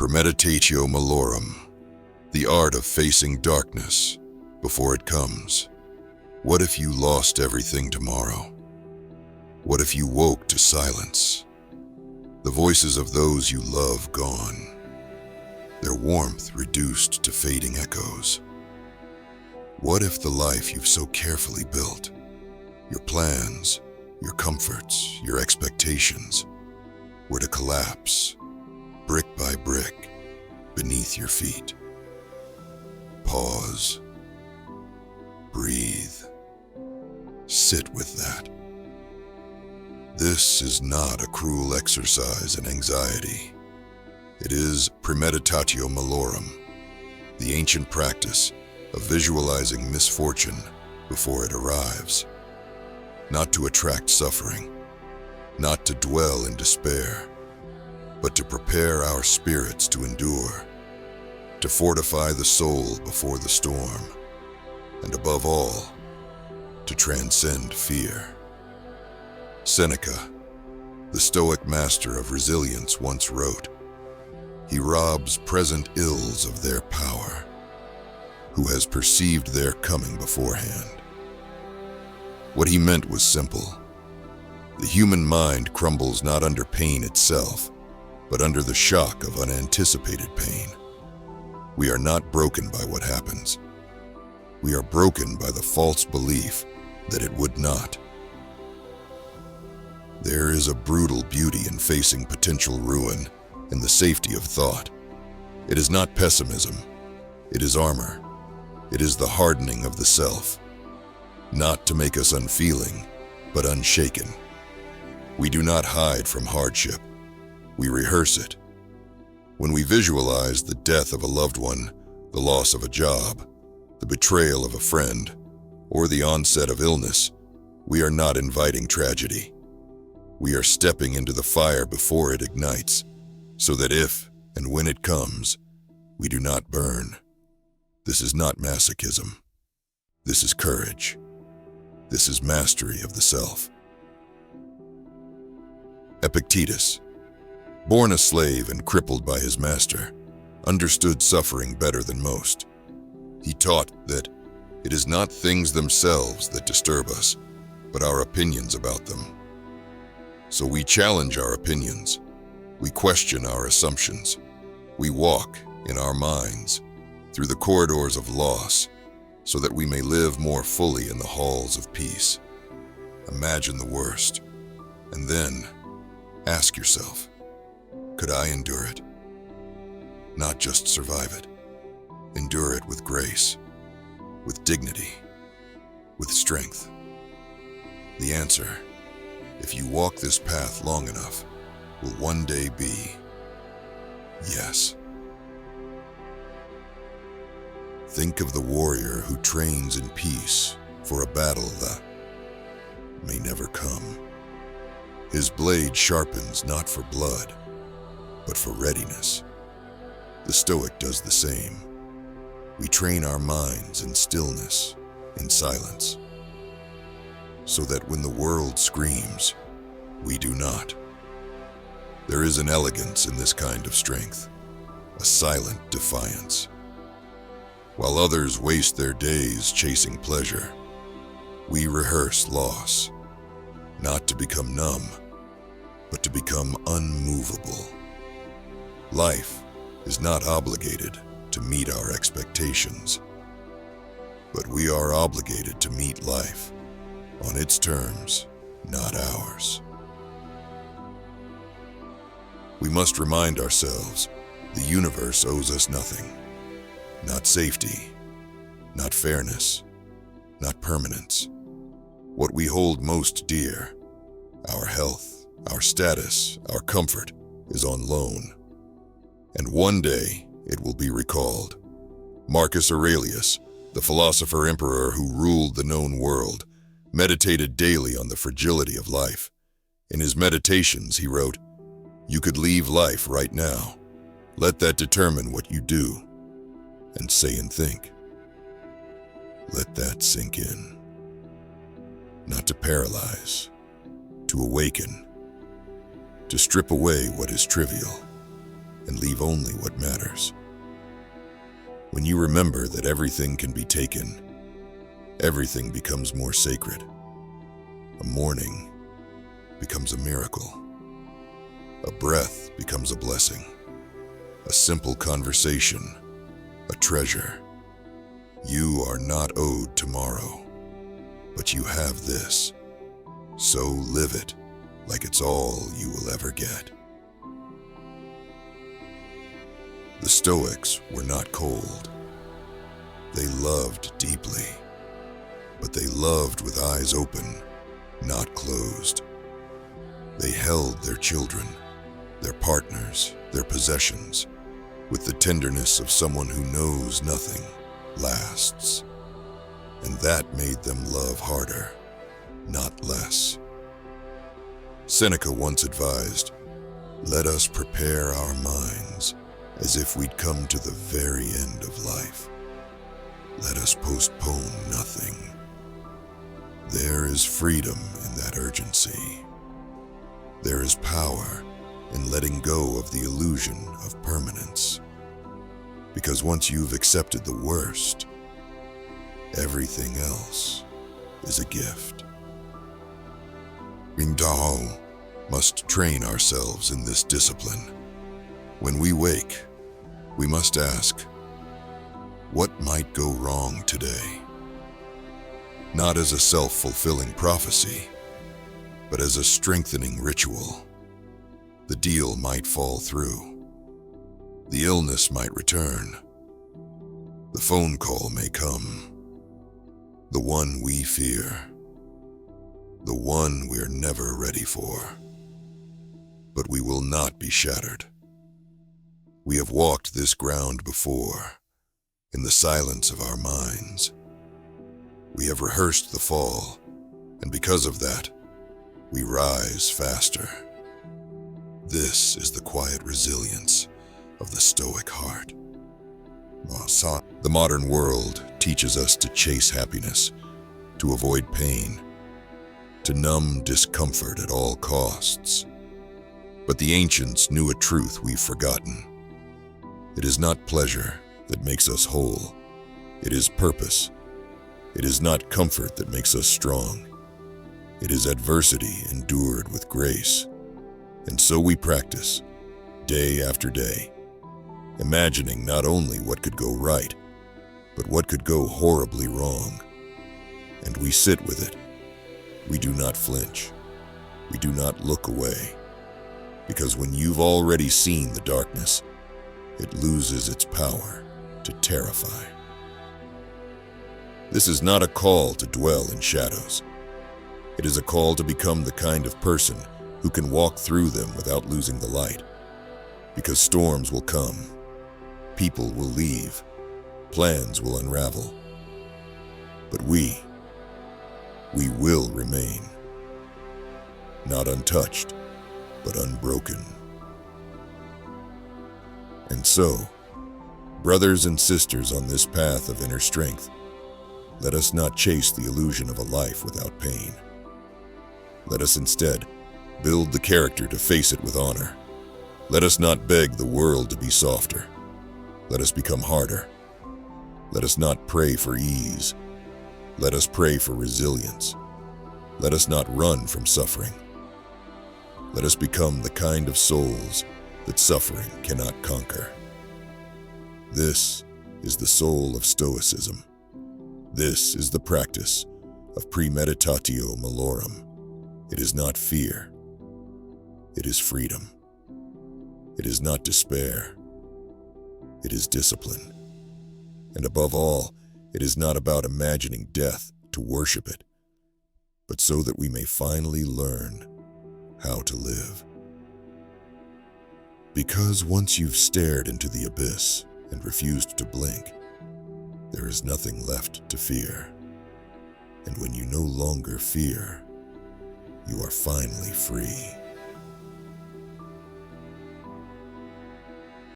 Premeditatio malorum, the art of facing darkness before it comes. What if you lost everything tomorrow? What if you woke to silence? The voices of those you love gone, their warmth reduced to fading echoes. What if the life you've so carefully built, your plans, your comforts, your expectations, were to collapse, brick by brick, beneath your feet? Pause. Breathe. Sit with that. This is not a cruel exercise in anxiety. It is premeditatio malorum, the ancient practice of visualizing misfortune before it arrives. Not to attract suffering, not to dwell in despair, but to prepare our spirits to endure, to fortify the soul before the storm, and above all, to transcend fear. Seneca, the Stoic master of resilience, once wrote, "He robs present ills of their power, who has perceived their coming beforehand." What he meant was simple. The human mind crumbles not under pain itself, but under the shock of unanticipated pain. We are not broken by what happens. We are broken by the false belief that it would not. There is a brutal beauty in facing potential ruin in the safety of thought. It is not pessimism. It is armor. It is the hardening of the self, not to make us unfeeling, but unshaken. We do not hide from hardship. We rehearse it. When we visualize the death of a loved one, the loss of a job, the betrayal of a friend, or the onset of illness, we are not inviting tragedy. We are stepping into the fire before it ignites, so that if and when it comes, we do not burn. This is not masochism. This is courage. This is mastery of the self. Epictetus, born a slave and crippled by his master, understood suffering better than most. He taught that it is not things themselves that disturb us, but our opinions about them. So we challenge our opinions. We question our assumptions. We walk in our minds through the corridors of loss so that we may live more fully in the halls of peace. Imagine the worst, and then ask yourself, could I endure it? Not just survive it. Endure it with grace, with dignity, with strength. The answer, if you walk this path long enough, will one day be yes. Think of the warrior who trains in peace for a battle that may never come. His blade sharpens not for blood, but for readiness. The Stoic does the same. We train our minds in stillness, in silence, so that when the world screams, we do not. There is an elegance in this kind of strength, a silent defiance. While others waste their days chasing pleasure, we rehearse loss, not to become numb, but to become unmovable. Life is not obligated to meet our expectations, but we are obligated to meet life on its terms, not ours. We must remind ourselves the universe owes us nothing. Not safety, not fairness, not permanence. What we hold most dear, our health, our status, our comfort, is on loan. And one day it will be recalled. Marcus Aurelius, the philosopher emperor who ruled the known world, meditated daily on the fragility of life. In his meditations, he wrote, "You could leave life right now. Let that determine what you do and say and think." Let that sink in. Not to paralyze, to awaken, to strip away what is trivial, and leave only what matters. When you remember that everything can be taken, everything becomes more sacred. A morning becomes a miracle. A breath becomes a blessing. A simple conversation, a treasure. You are not owed tomorrow, but you have this. So live it like it's all you will ever get. The Stoics were not cold. They loved deeply, but they loved with eyes open, not closed. They held their children, their partners, their possessions, with the tenderness of someone who knows nothing lasts. And that made them love harder, not less. Seneca once advised, "Let us prepare our minds as if we'd come to the very end of life. Let us postpone nothing." There is freedom in that urgency. There is power in letting go of the illusion of permanence. Because once you've accepted the worst, everything else is a gift. We must train ourselves in this discipline. When we wake, we must ask, what might go wrong today? Not as a self-fulfilling prophecy, but as a strengthening ritual. The deal might fall through. The illness might return. The phone call may come. The one we fear. The one we're never ready for. But we will not be shattered. We have walked this ground before, in the silence of our minds. We have rehearsed the fall, and because of that, we rise faster. This is the quiet resilience of the Stoic heart. The modern world teaches us to chase happiness, to avoid pain, to numb discomfort at all costs. But the ancients knew a truth we've forgotten. It is not pleasure that makes us whole. It is purpose. It is not comfort that makes us strong. It is adversity endured with grace. And so we practice, day after day, imagining not only what could go right, but what could go horribly wrong. And we sit with it. We do not flinch. We do not look away. Because when you've already seen the darkness, it loses its power to terrify. This is not a call to dwell in shadows. It is a call to become the kind of person who can walk through them without losing the light. Because storms will come, people will leave, plans will unravel. But we will remain. Not untouched, but unbroken. And so, brothers and sisters on this path of inner strength, let us not chase the illusion of a life without pain. Let us instead build the character to face it with honor. Let us not beg the world to be softer. Let us become harder. Let us not pray for ease. Let us pray for resilience. Let us not run from suffering. Let us become the kind of souls that suffering cannot conquer. This is the soul of Stoicism. This is the practice of premeditatio malorum. It is not fear. It is freedom. It is not despair. It is discipline. And above all, it is not about imagining death to worship it, but so that we may finally learn how to live. Because once you've stared into the abyss and refused to blink, there is nothing left to fear. And when you no longer fear, you are finally free.